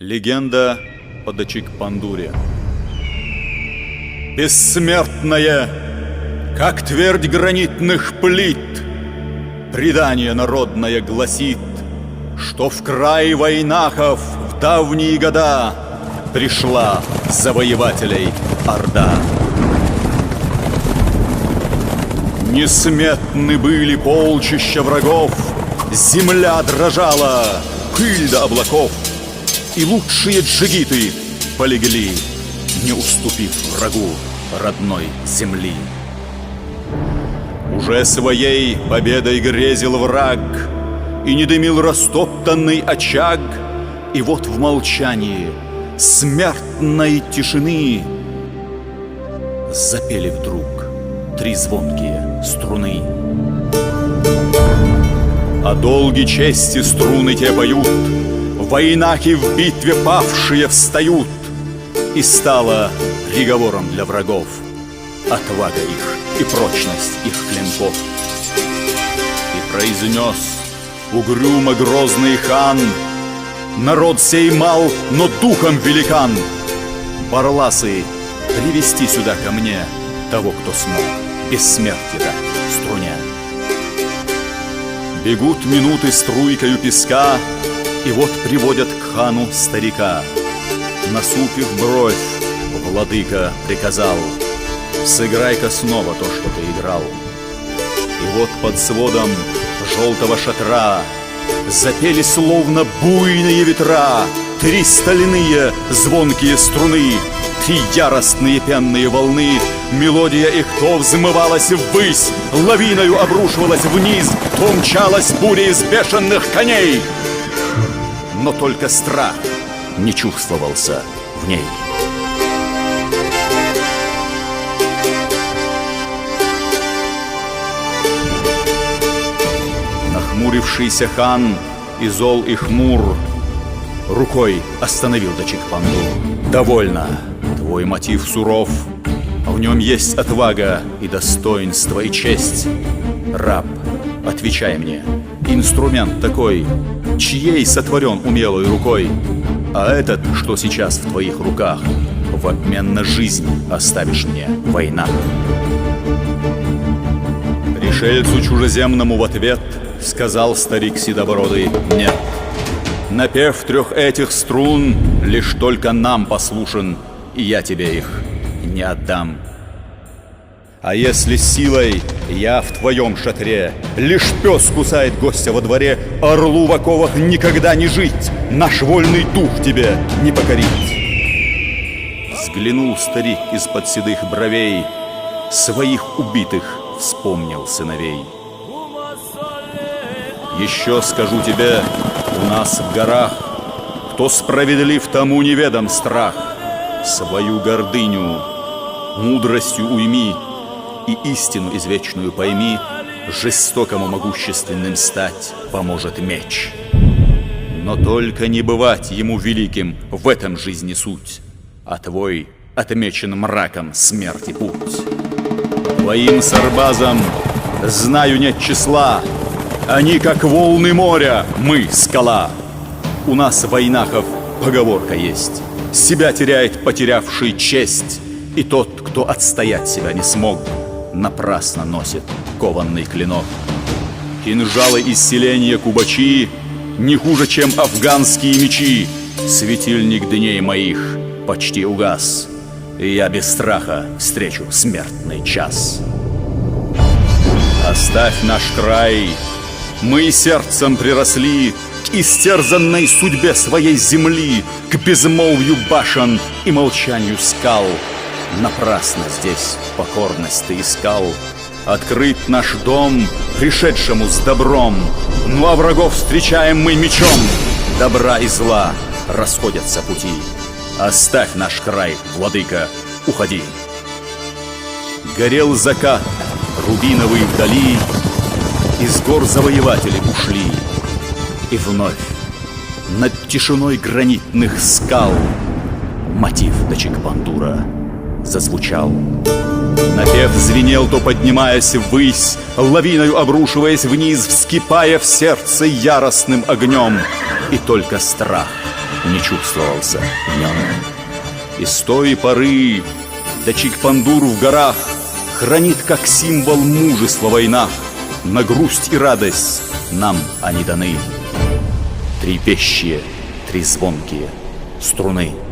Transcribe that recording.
Легенда о Дачик-Пандуре. Бессмертная, как твердь гранитных плит, предание народное гласит, что в край войнахов в давние года пришла завоевателей орда. Несметны были полчища врагов, земля дрожала, пыль до облаков, и лучшие джигиты полегли, не уступив врагу родной земли. Уже своей победой грезил враг, и не дымил растоптанный очаг, и вот в молчании смертной тишины запели вдруг три звонкие струны. О долге чести струны те поют, войнахи в битве павшие встают, и стало приговором для врагов отвага их и прочность их клинков. И произнес угрюмо грозный хан: народ сей мал, но духом великан. Барласы, привести сюда ко мне того, кто смог бессмертие дать струне. Бегут минуты струйкою песка, и вот приводят к хану старика. Насупив бровь, владыка приказал: сыграй-ка снова то, что ты играл. И вот под сводом желтого шатра запели словно буйные ветра три стальные звонкие струны, три яростные пенные волны. Мелодия их то взмывалась ввысь, лавиною обрушивалась вниз, то мчалась буря из бешеных коней. Но только страх не чувствовался в ней. Нахмурившийся хан и зол и хмур рукой остановил Дачик-Пандуру. Довольно, твой мотив суров, в нем есть отвага и достоинство и честь. Раб, отвечай мне, инструмент такой, чьей сотворен умелой рукой? А этот, что сейчас в твоих руках, в обмен на жизнь оставишь мне война. Пришельцу чужеземному в ответ сказал старик седобородый: нет, напев трех этих струн лишь только нам послушен, и я тебе их не отдам. А если силой я в твоем шатре, лишь пес кусает гостя во дворе, орлу в оковах никогда не жить, наш вольный дух тебе не покорить. Взглянул старик из-под седых бровей, своих убитых вспомнил сыновей. Еще скажу тебе, у нас в горах, кто справедлив, тому неведом страх. Свою гордыню мудростью уйми, и истину извечную пойми, жестокому могущественным стать поможет меч. Но только не бывать ему великим, в этом жизни суть, а твой отмечен мраком смерти путь. Твоим сарбазам знаю нет числа, они как волны моря, мы скала. У нас войнахов поговорка есть: себя теряет потерявший честь, и тот, кто отстоять себя не смог, напрасно носит кованный клинок. Кинжалы из селения кубачи не хуже, чем афганские мечи. Светильник дней моих почти угас, и я без страха встречу смертный час. Оставь наш край, мы сердцем приросли к истерзанной судьбе своей земли, к безмолвию башен и молчанию скал. Напрасно здесь покорность ты искал. Открыт наш дом пришедшему с добром, ну а врагов встречаем мы мечом. Добра и зла расходятся пути. Оставь наш край, владыка, уходи. Горел закат, рубиновый вдали, из гор завоеватели ушли. И вновь над тишиной гранитных скал мотив Дачик-Пандура зазвучал. Напев звенел, то поднимаясь ввысь, лавиною обрушиваясь вниз, вскипая в сердце яростным огнем. И только страх не чувствовался в нем. И с той поры до Чикпандур в горах хранит как символ мужества война. На грусть и радость нам они даны. Три пещие, три звонкие струны.